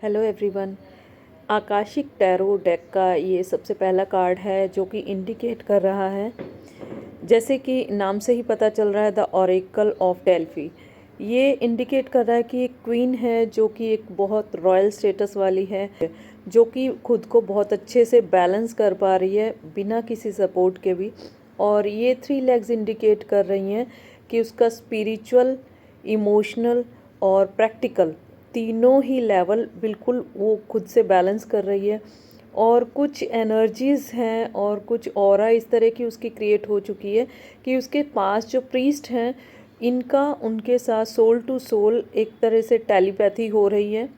Hello everyone. Akashic tarot deck का ये सबसे पहला कार्ड है जो कि इंडिकेट कर रहा है, जैसे कि नाम से ही पता चल रहा है, द ऑरेकल ऑफ डेल्फी। ये इंडिकेट कर रहा है कि एक क्वीन है जो कि एक बहुत रॉयल स्टेटस वाली है, जो कि खुद को बहुत अच्छे से बैलेंस कर पा रही है बिना किसी सपोर्ट के भी। और ये 3 लेग्स इंडिकेट कर रही हैं कि उसका स्पिरिचुअल, इमोशनल और प्रैक्टिकल तीनों ही लेवल बिल्कुल वो खुद से बैलेंस कर रही है। और कुछ एनर्जीज़ हैं और कुछ ऑरा इस तरह की उसकी क्रिएट हो चुकी है कि उसके पास जो प्रीस्ट हैं, इनका उनके साथ सोल टू सोल एक तरह से टेलीपैथी हो रही है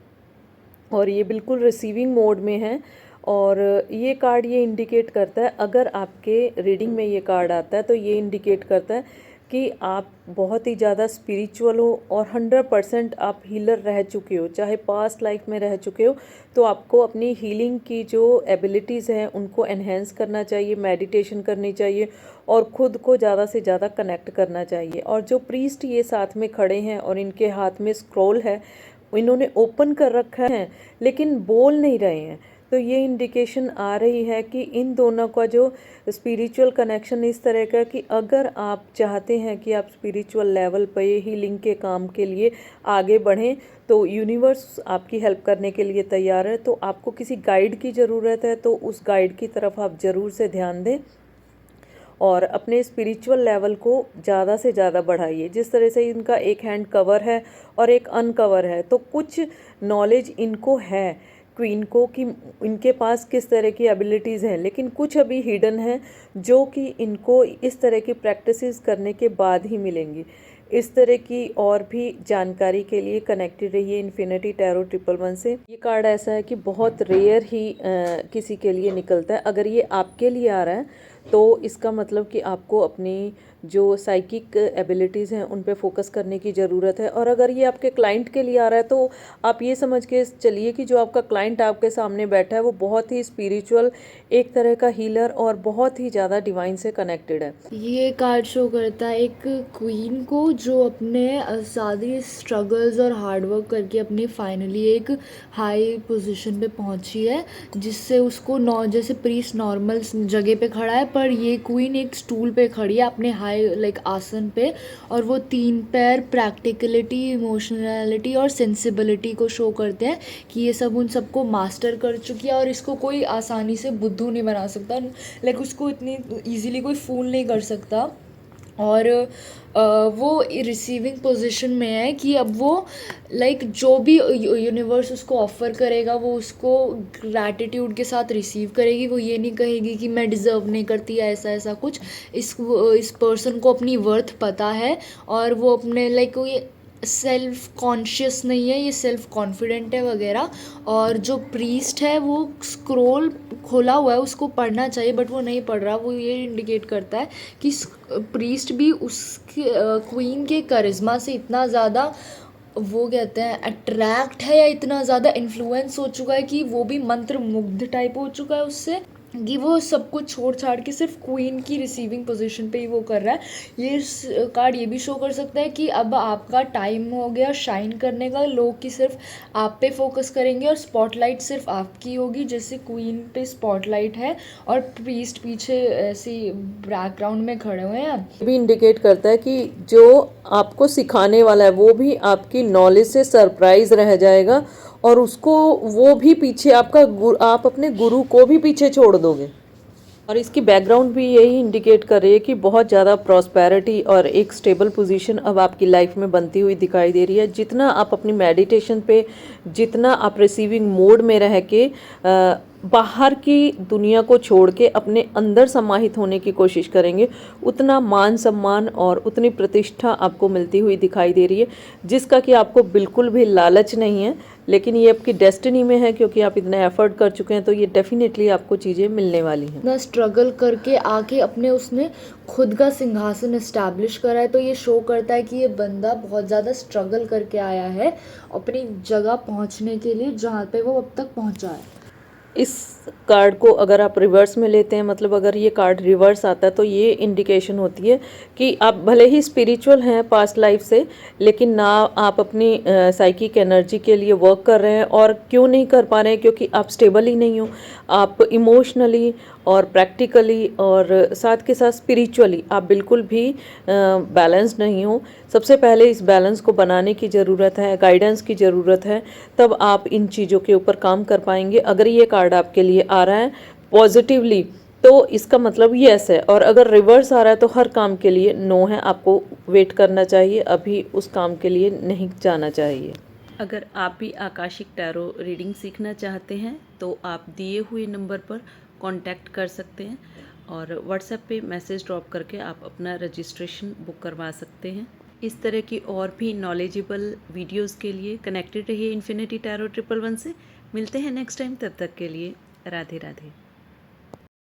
और ये बिल्कुल रिसीविंग मोड में है। और ये कार्ड ये इंडिकेट करता है, अगर आपके रीडिंग में ये कार्ड आता है तो ये इंडिकेट करता है कि आप बहुत ही ज़्यादा स्पिरिचुअल हो और 100% आप हीलर रह चुके हो, चाहे पास्ट लाइफ में रह चुके हो। तो आपको अपनी हीलिंग की जो एबिलिटीज़ हैं उनको एनहेंस करना चाहिए, मेडिटेशन करनी चाहिए और ख़ुद को ज़्यादा से ज़्यादा कनेक्ट करना चाहिए। और जो प्रीस्ट ये साथ में खड़े हैं और इनके हाथ में स्क्रॉल है, इन्होंने ओपन कर रखा है लेकिन बोल नहीं रहे हैं। तो ये इंडिकेशन आ रही है कि इन दोनों का जो स्पिरिचुअल कनेक्शन इस तरह का कि अगर आप चाहते हैं कि आप स्पिरिचुअल लेवल पे हीलिंग के काम के लिए आगे बढ़ें, तो यूनिवर्स आपकी हेल्प करने के लिए तैयार है। तो आपको किसी गाइड की ज़रूरत है, तो उस गाइड की तरफ आप ज़रूर से ध्यान दें और अपने स्पिरिचुअल लेवल को ज़्यादा से ज़्यादा बढ़ाइए। जिस तरह से इनका एक हैंड कवर है और एक अनकवर है, तो कुछ नॉलेज इनको है क्वीन को कि इनके पास किस तरह की एबिलिटीज़ हैं, लेकिन कुछ अभी हिडन है जो कि इनको इस तरह की प्रैक्टिसेस करने के बाद ही मिलेंगी। इस तरह की और भी जानकारी के लिए कनेक्टेड रहिए इन्फिनिटी टैरो 111 से। ये कार्ड ऐसा है कि बहुत रेयर ही किसी के लिए निकलता है। अगर ये आपके लिए आ रहा है तो इसका मतलब कि आपको अपनी जो साइकिक एबिलिटीज़ हैं उन पे फोकस करने की ज़रूरत है। और अगर ये आपके क्लाइंट के लिए आ रहा है तो आप ये समझ के चलिए कि जो आपका क्लाइंट आपके सामने बैठा है वो बहुत ही स्पिरिचुअल, एक तरह का हीलर और बहुत ही ज़्यादा डिवाइन से कनेक्टेड है। ये कार्ड शो करता है एक क्वीन को जो अपने सारी स्ट्रगल्स और हार्डवर्क करके अपनी फाइनली एक हाई पोजीशन पे पहुंची है, जिससे उसको जैसे प्रीस्ट नॉर्मल जगह पे खड़ा है, पर ये क्वीन एक स्टूल पे खड़ी है अपने हाई आसन पे। और वो 3 पैर प्रैक्टिकलिटी, इमोशनलिटी और सेंसिबिलिटी को शो करते हैं कि ये सब उन सबको मास्टर कर चुकी है और इसको कोई आसानी से बुद्धू नहीं बना सकता। उसको इतनी ईजीली कोई फूल नहीं कर सकता। और वो रिसीविंग पोजीशन में है कि अब वो जो भी यूनिवर्स उसको ऑफ़र करेगा वो उसको ग्रैटिट्यूड के साथ रिसीव करेगी। वो ये नहीं कहेगी कि मैं डिज़र्व नहीं करती या ऐसा ऐसा कुछ। इस पर्सन को अपनी वर्थ पता है और वो अपने ये सेल्फ कॉन्शियस नहीं है, ये सेल्फ कॉन्फिडेंट है वगैरह। और जो प्रीस्ट है वो स्क्रोल खोला हुआ है, उसको पढ़ना चाहिए बट वो नहीं पढ़ रहा। वो ये इंडिकेट करता है कि प्रीस्ट भी उसके क्वीन के करिश्मा से इतना ज़्यादा वो कहते हैं अट्रैक्ट है या इतना ज़्यादा इन्फ्लुएंस हो चुका है कि वो भी मंत्र मुग्ध टाइप हो चुका है उससे, कि वो सब कुछ छोड़ छाड़ के सिर्फ क्वीन की रिसीविंग पोजीशन पे ही वो कर रहा है। ये कार्ड ये भी शो कर सकता है कि अब आपका टाइम हो गया शाइन करने का। लोग की सिर्फ आप पे फोकस करेंगे और स्पॉटलाइट सिर्फ आपकी होगी, जैसे क्वीन पे स्पॉटलाइट है और प्रीस्ट पीछे ऐसी बैकग्राउंड में खड़े हुए हैं। भी इंडिकेट करता है कि जो आपको सिखाने वाला है वो भी आपकी नॉलेज से सरप्राइज रह जाएगा और उसको वो भी पीछे आप अपने गुरु को भी पीछे छोड़ दोगे। और इसकी बैकग्राउंड भी यही इंडिकेट कर रही है कि बहुत ज़्यादा प्रॉस्पेरिटी और एक स्टेबल पोजीशन अब आपकी लाइफ में बनती हुई दिखाई दे रही है। जितना आप अपनी मेडिटेशन पे, जितना आप रिसीविंग मोड में रह के बाहर की दुनिया को छोड़ के अपने अंदर समाहित होने की कोशिश करेंगे, उतना मान सम्मान और उतनी प्रतिष्ठा आपको मिलती हुई दिखाई दे रही है, जिसका कि आपको बिल्कुल भी लालच नहीं है। लेकिन ये आपकी डेस्टिनी में है क्योंकि आप इतना एफर्ट कर चुके हैं, तो ये डेफिनेटली आपको चीज़ें मिलने वाली हैं। इतना स्ट्रगल करके आके अपने उसने खुद का सिंहासन इस्टेब्लिश करा है, तो ये शो करता है कि ये बंदा बहुत ज़्यादा स्ट्रगल करके आया है अपनी जगह पहुंचने के लिए जहाँ पे वो अब तक पहुंचा है। इस कार्ड को अगर आप रिवर्स में लेते हैं, मतलब अगर ये कार्ड रिवर्स आता है तो ये इंडिकेशन होती है कि आप भले ही स्पिरिचुअल हैं पास्ट लाइफ से, लेकिन ना आप अपनी साइकिक एनर्जी के लिए वर्क कर रहे हैं। और क्यों नहीं कर पा रहे हैं? क्योंकि आप स्टेबल ही नहीं हो। आप इमोशनली और प्रैक्टिकली और साथ के साथ स्पिरिचुअली आप बिल्कुल भी बैलेंस नहीं हो। सबसे पहले इस बैलेंस को बनाने की ज़रूरत है, गाइडेंस की ज़रूरत है, तब आप इन चीज़ों के ऊपर काम कर पाएंगे। अगर ये कार्ड आपके लिए आ रहा है पॉजिटिवली तो इसका मतलब यस है, और अगर रिवर्स आ रहा है तो हर काम के लिए नो है। आपको वेट करना चाहिए, अभी उस काम के लिए नहीं जाना चाहिए। अगर आप भी आकाशिक टैरो रीडिंग सीखना चाहते हैं तो आप दिए हुए नंबर पर कांटेक्ट कर सकते हैं, और व्हाट्सएप पे मैसेज ड्रॉप करके आप अपना रजिस्ट्रेशन बुक करवा सकते हैं। इस तरह की और भी नॉलेजेबल वीडियोस के लिए कनेक्टेड रहिए इन्फिनिटी टैरो 111 से। मिलते हैं नेक्स्ट टाइम, तब तक के लिए राधे राधे।